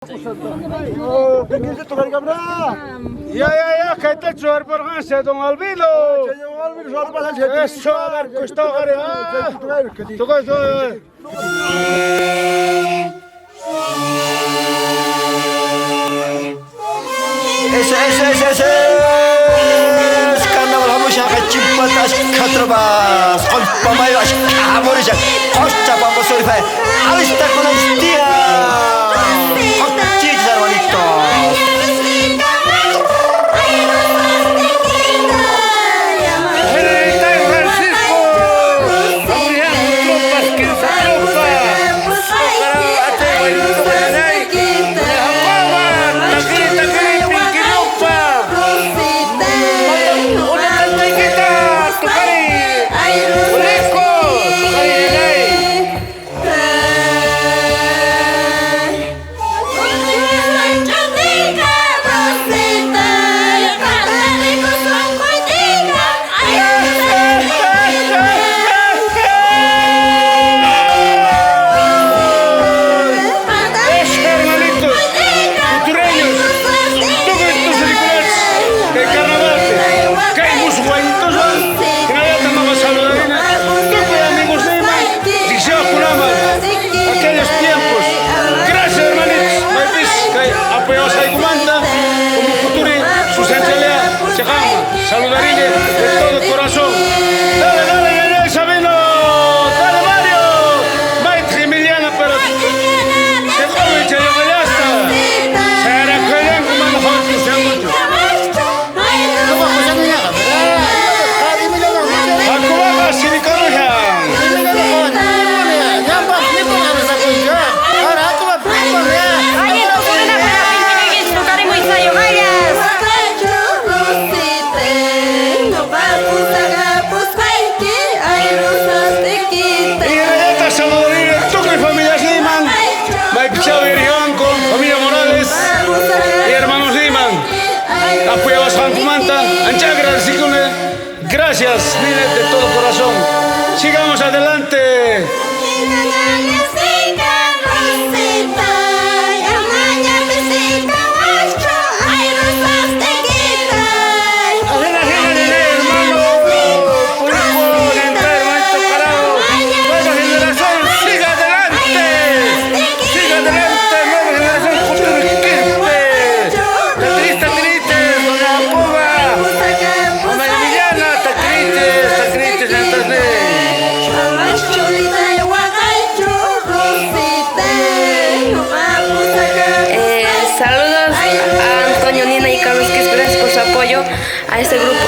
Pinggir situ kali kabra. Ya, kita jual perang sedang albino. Soal pasal situ. Soal kusto kare. Tuh. Ese. Skandal hamus yang kecipat as katrabas. Kau pemain as kabur aja. Kau cakap apa sorry fai. Alis tak pernah setia. Kau cincin wanita. Saludarile de todo corazón. Dale, Sabino. Dale, Mario. Maite Emiliana, pero se come, se lo gasta. Se hará que le como mejor que sea mucho. Aku bawa sini karunya. Apoyamos a Fumanta, Anchagra, gracias, mire, de todo corazón. Sigamos adelante. Saludos a Antonio, Nina y Carlos, que gracias por su apoyo a este grupo.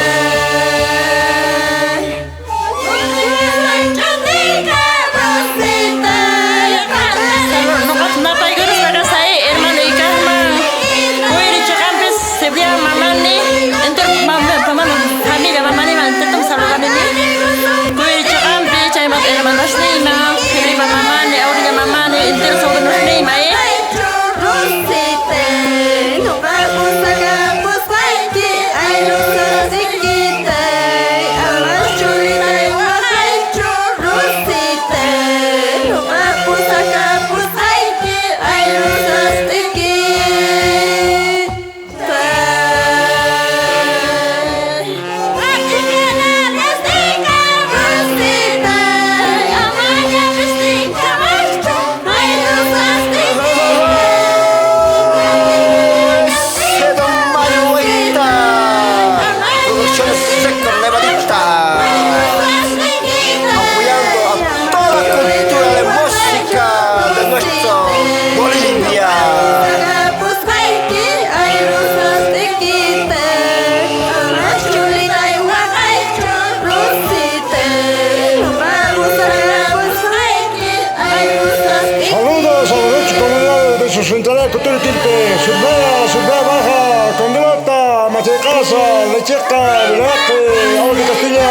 Central Cultura Tilpe, Subaya, Baja, Condrota, Machecasa, Lecheca, Veraque, Agua de Castilla,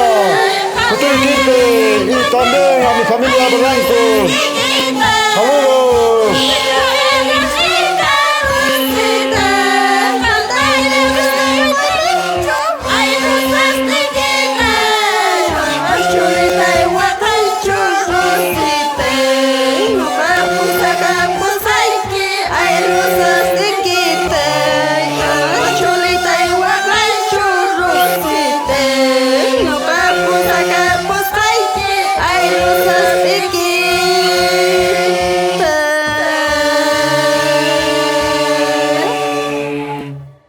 Cultura Tilpe y también a mi familia Blancos. Saludos.